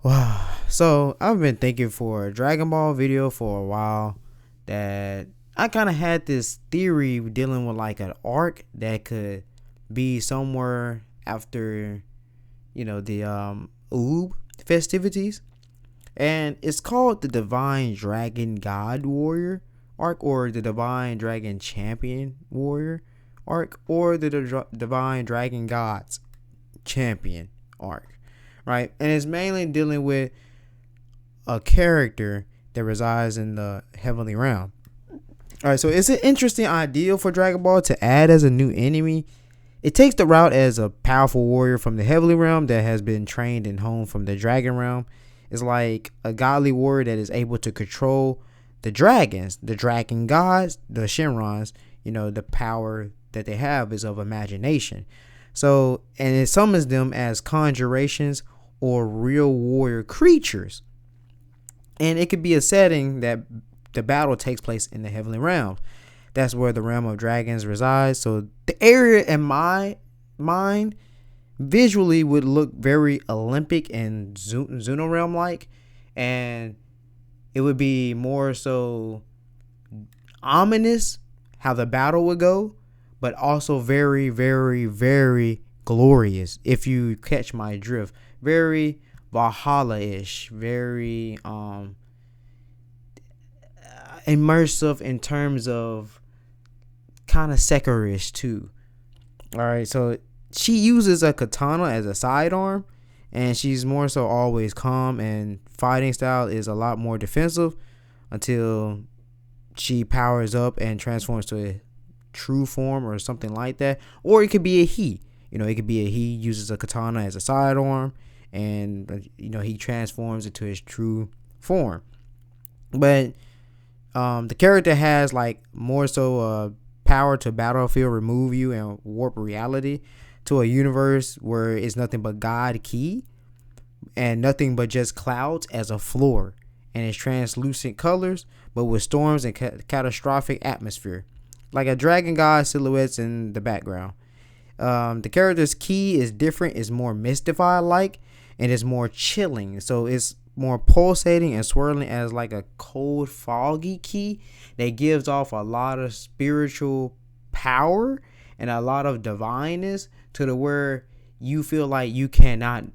Wow. So I've been thinking for a Dragon Ball video for a while that I kind of had this theory dealing with like an arc that could be somewhere after the Oob festivities, and it's called the Divine Dragon God Warrior arc, or the Divine Dragon Champion Warrior arc, or the Divine Dragon Gods Champion arc, right? And it's mainly dealing with a character that resides in the heavenly realm. All right, so it's an interesting idea for Dragon Ball to add as a new enemy. It takes the route as a powerful warrior from the heavenly realm that has been trained and honed from the dragon realm. It's like a godly warrior that is able to control the dragons, the dragon gods, the Shinrons. The power that they have is of imagination. So, and it summons them as conjurations or real warrior creatures. And it could be a setting that the battle takes place in the heavenly realm. That's where the realm of dragons resides. So the area in my mind visually would look very Olympic and Zuno realm like, and it would be more so ominous how the battle would go, but also very, very, very glorious. If you catch my drift, very Valhalla-ish, very immersive in terms of kind of Sekiro-ish too. All right, so she uses a katana as a sidearm, and she's more so always calm, and fighting style is a lot more defensive until she powers up and transforms to a true form or something like that. Or it could be a he. It could be a he uses a katana as a sidearm, and he transforms into his true form. But the character has like more so power to battlefield remove you and warp reality to a universe where it's nothing but God Ki and nothing but just clouds as a floor, and it's translucent colors but with storms and catastrophic atmosphere, like a dragon god silhouettes in the background. The character's ki is different, is more mystified like, and is more chilling. So it's more pulsating and swirling as like a cold, foggy ki that gives off a lot of spiritual power and a lot of divineness to the where you feel like you cannot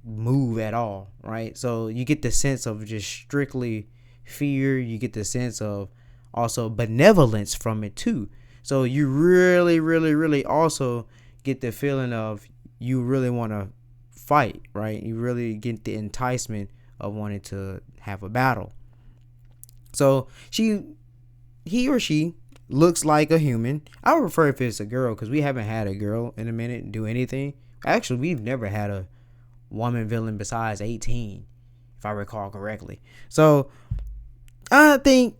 move at all, right? So you get the sense of just strictly fear. You get the sense of also benevolence from it too. So you really, really, really also get the feeling of you really want to fight, right? You really get the enticement of wanting to have a battle. So he or she looks like a human. I would prefer if it's a girl, because we haven't had a girl in a minute do anything. Actually, we've never had a woman villain besides 18, if I recall correctly. So I think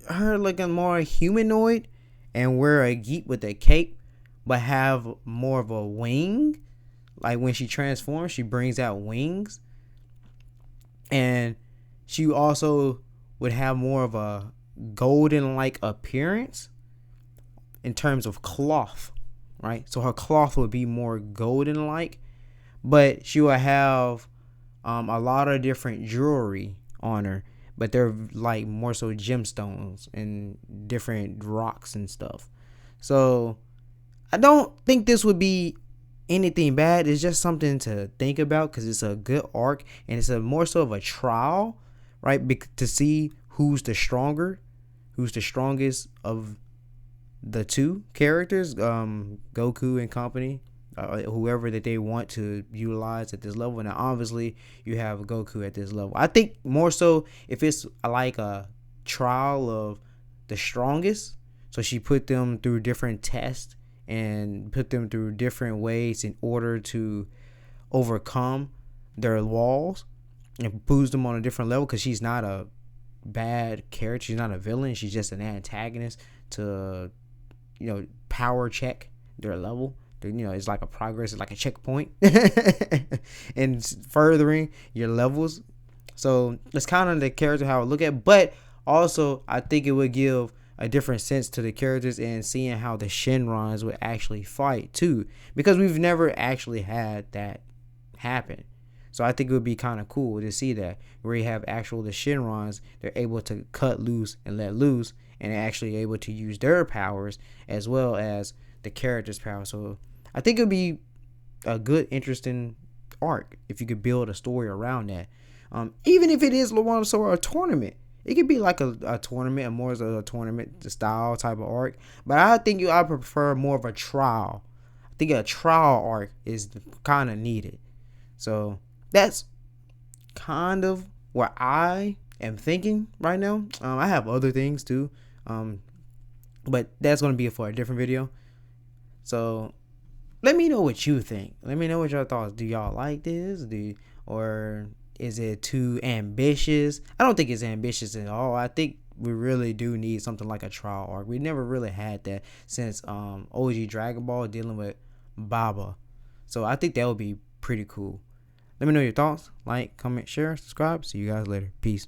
her looking more humanoid and wear a geek with a cape, but have more of a wing. Like when she transforms, she brings out wings. And she also would have more of a golden like appearance in terms of cloth, right? So her cloth would be more golden like, but she will have a lot of different jewelry on her, but they're like more so gemstones and different rocks and stuff. So I don't think this would be anything bad. It's just something to think about, because it's a good arc and it's a more so of a trial, right? To see who's the strongest of the two characters, Goku and company, whoever that they want to utilize at this level. Now, obviously, you have Goku at this level. I think more so if it's like a trial of the strongest, so she put them through different tests and put them through different ways in order to overcome their walls and boost them on a different level, because she's not a bad character. She's not a villain. She's just an antagonist to, power check their level. It's like a progress. It's like a checkpoint and furthering your levels. So that's kind of the character how I look at. But also, I think it would give a different sense to the characters and seeing how the Shinrons would actually fight too, because we've never actually had that happen. So I think it would be kind of cool to see that, where you have actual the Shinrons, they're able to cut loose and let loose, and they're actually able to use their powers as well as the characters' power. So I think it would be a good, interesting arc if you could build a story around that. Even if it is one sort of a tournament, it could be like a tournament, a more of a tournament style type of arc. But I think I prefer more of a trial. I think a trial arc is kind of needed. So that's kind of what I am thinking right now. I have other things too, but that's gonna be for a different video. So let me know what you think. Let me know what your thoughts. Do y'all like this? Or is it too ambitious? I don't think it's ambitious at all. I think we really do need something like a trial arc. We never really had that since OG Dragon Ball dealing with Baba. So I think that would be pretty cool. Let me know your thoughts. Like, comment, share, subscribe. See you guys later. Peace.